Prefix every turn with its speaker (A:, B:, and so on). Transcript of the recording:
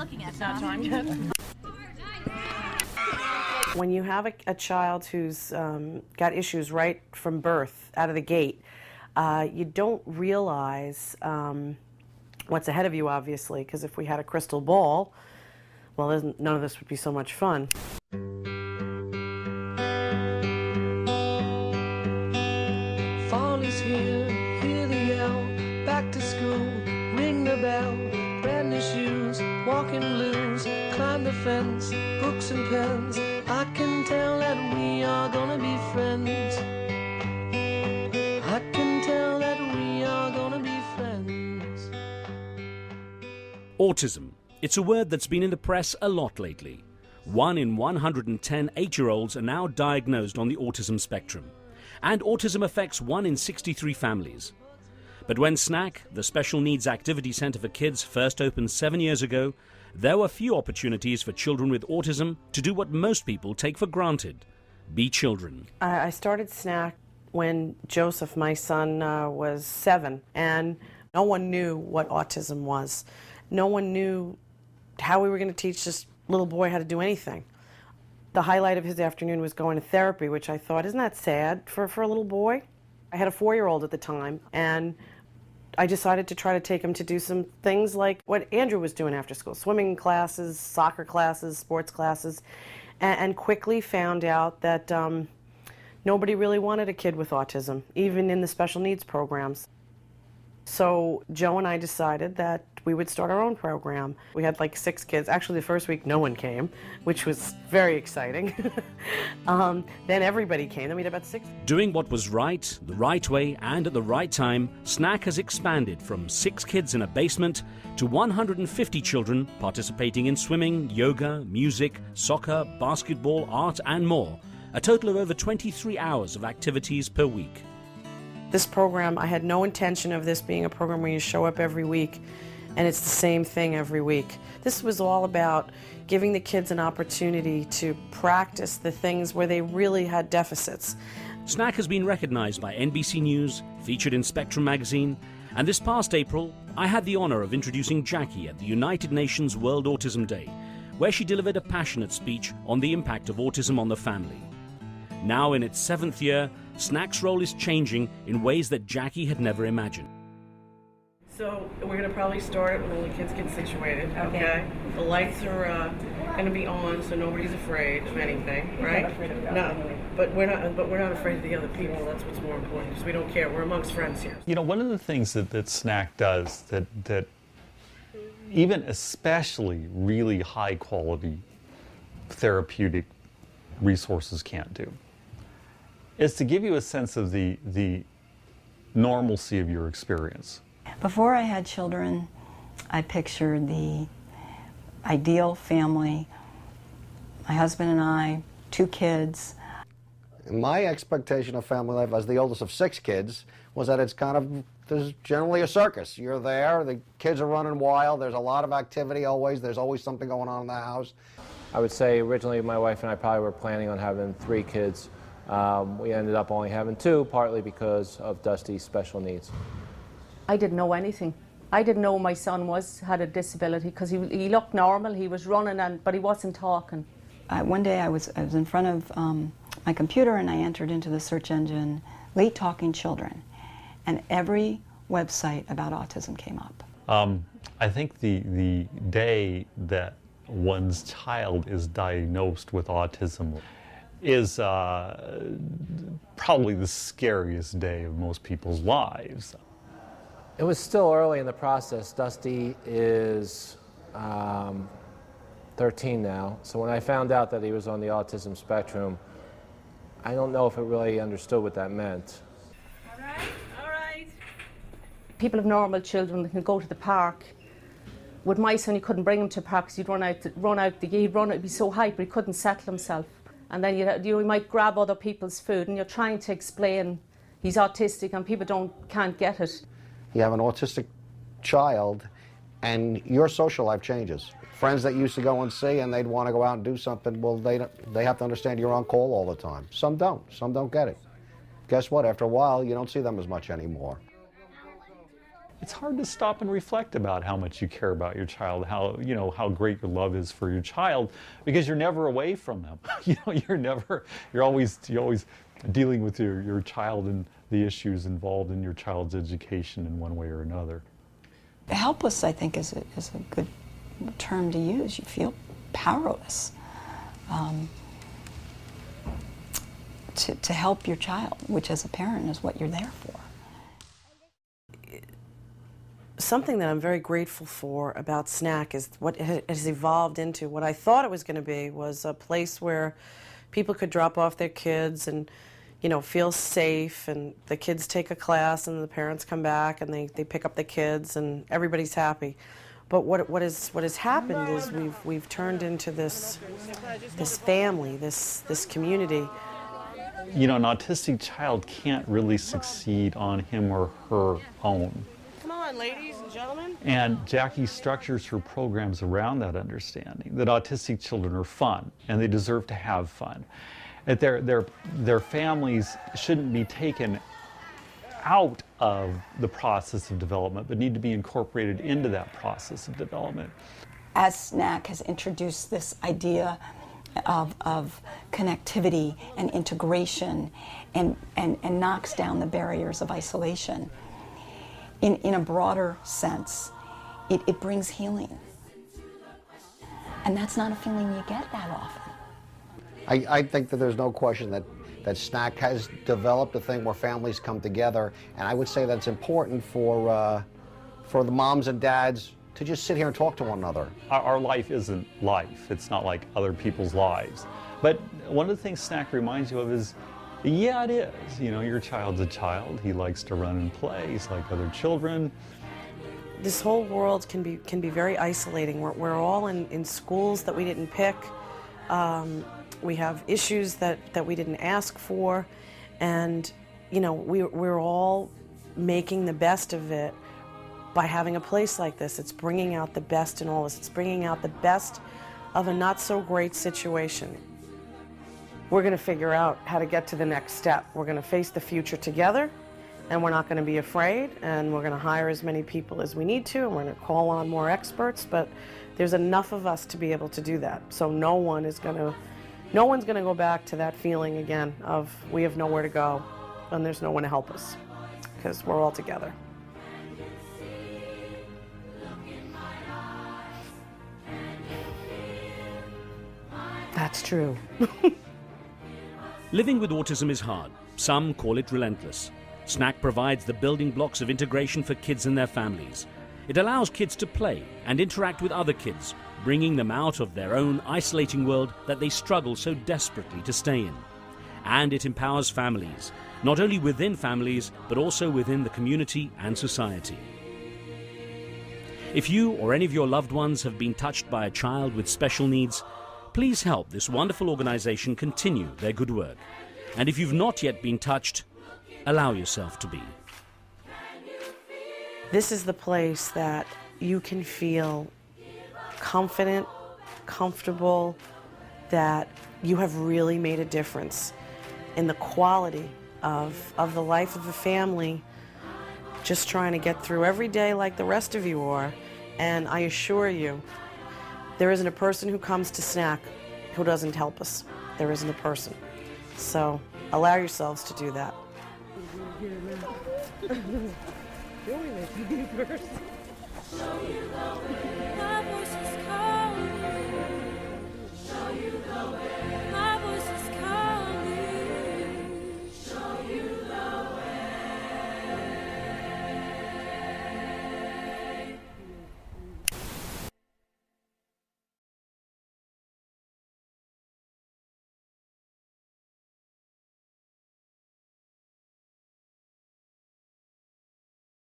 A: looking at? It's not time yet.
B: When you have a child who's got issues right from birth, out of the gate, you don't realize what's ahead of you, obviously, because if we had a crystal ball, well, none of this would be so much fun.
C: Fall is here, hear the yell, back to school, ring the bell, brand new shoes, walking blues, climb the fence, books and pens, I can tell that we are gonna be friends. I can tell that we are gonna be friends.
D: Autism. It's a word that's been in the press a lot lately. 1 in 110 8-year-olds are now diagnosed on the autism spectrum. And autism affects 1 in 63 families. But when SNAC, the Special Needs Activity Centre for Kids, first opened 7 years ago, there were few opportunities for children with autism to do what most people take for granted: be children.
B: I started SNAC when Joseph, my son, was 7, and no one knew what autism was. No one knew how we were going to teach this little boy how to do anything. The highlight of his afternoon was going to therapy, which I thought, isn't that sad for a little boy? I had a 4-year-old at the time, and I decided to try to take him to do some things like what Andrew was doing after school: swimming classes, soccer classes, sports classes, and quickly found out that nobody really wanted a kid with autism, even in the special needs programs. So Joe and I decided that we would start our own program. We had like 6 kids. Actually, the first week no one came, which was very exciting. Then everybody came. Then we had about 6.
D: Doing what was right, the right way, and at the right time, SNAC has expanded from 6 kids in a basement to 150 children participating in swimming, yoga, music, soccer, basketball, art, and more. A total of over 23 hours of activities per week.
B: This program, I had no intention of this being a program where you show up every week and it's the same thing every week. This was all about giving the kids an opportunity to practice the things where they really had deficits.
D: SNAC has been recognized by NBC News, featured in Spectrum magazine, and this past April, I had the honor of introducing Jackie at the United Nations World Autism Day, where she delivered a passionate speech on the impact of autism on the family. Now in its 7th year, SNAC's role is changing in ways that Jackie had never imagined.
B: So we're going to probably start when the kids get situated, okay? The lights are going to be on, so nobody's afraid of anything, right? No, but we're not afraid of the other people. That's what's more important, because we don't care. We're amongst friends here.
E: You know, one of the things that SNAC does that even especially really high quality therapeutic resources can't do is to give you a sense of the normalcy of your experience.
F: Before I had children, I pictured the ideal family, my husband and I, 2 kids.
G: My expectation of family life as the oldest of 6 kids was that it's kind of, there's generally a circus. You're there, the kids are running wild, there's a lot of activity always, there's always something going on in the house.
H: I would say originally my wife and I probably were planning on having 3 kids. We ended up only having 2, partly because of Dusty's special needs.
I: I didn't know anything. I didn't know my son had a disability, because he looked normal, he was running, but he wasn't talking.
F: One day I was in front of my computer and I entered into the search engine, late talking children, and every website about autism came up.
E: I think the day that one's child is diagnosed with autism is probably the scariest day of most people's lives.
H: It was still early in the process. Dusty is 13 now, so when I found out that he was on the autism spectrum, I don't know if it really understood what that meant.
I: All right, all right. People have normal children that can go to the park. With my son, you couldn't bring him to the park because he'd it'd be so high, but he couldn't settle himself. And then you might grab other people's food, and you're trying to explain he's autistic, and people can't get it.
G: You have an autistic child, and your social life changes. Friends that you used to go and see, and they'd want to go out and do something, well, they have to understand you're on call all the time. Some don't get it. Guess what? After a while, you don't see them as much anymore.
E: it's hard to stop and reflect about how much you care about your child, how, you know, how great your love is for your child, because you're never away from them. You know, you're always dealing with your child and the issues involved in your child's education in one way or another.
F: Helpless, I think, is a good term to use. You feel powerless to help your child, which as a parent is what you're there for.
B: Something that I'm very grateful for about SNAC is what it has evolved into. What I thought it was going to be was a place where people could drop off their kids and, you know, feel safe, and the kids take a class and the parents come back and they pick up the kids and everybody's happy. But what has happened is we've turned into this family, this community.
E: You know, an autistic child can't really succeed on him or her own.
B: Come on, ladies and gentlemen.
E: And Jackie structures her programs around that understanding, that autistic children are fun and they deserve to have fun. That their families shouldn't be taken out of the process of development, but need to be incorporated into that process of development.
F: As SNAC has introduced this idea of connectivity and integration and knocks down the barriers of isolation, in a broader sense, it brings healing. And that's not a feeling you get that often.
G: I think that there's no question that SNAC has developed a thing where families come together, and I would say that's important for the moms and dads to just sit here and talk to one another.
E: Our life isn't life. It's not like other people's lives. But one of the things SNAC reminds you of is, yeah, it is. You know, your child's a child. He likes to run and play. He's like other children.
B: This whole world can be very isolating. We're all in schools that we didn't pick. We have issues that we didn't ask for, and you know, we're all making the best of it by having a place like this. It's bringing out the best in all of us. It's bringing out the best of a not so great situation. We're going to figure out how to get to the next step. We're going to face the future together, and we're not going to be afraid, and we're going to hire as many people as we need to, and we're going to call on more experts, but there's enough of us to be able to do that. So no one's going to go back to that feeling again of we have nowhere to go and there's no one to help us, because we're all together. That's true.
D: Living with autism is hard. Some call it relentless. SNAC provides the building blocks of integration for kids and their families. It allows kids to play and interact with other kids, bringing them out of their own isolating world that they struggle so desperately to stay in. And it empowers families, not only within families, but also within the community and society. If you or any of your loved ones have been touched by a child with special needs, please help this wonderful organization continue their good work. And if you've not yet been touched, allow yourself to be.
B: This is the place that you can feel confident, comfortable, that you have really made a difference in the quality of the life of a family, just trying to get through every day like the rest of you are. And I assure you, there isn't a person who comes to SNAC who doesn't help us. There isn't a person. So allow yourselves to do that.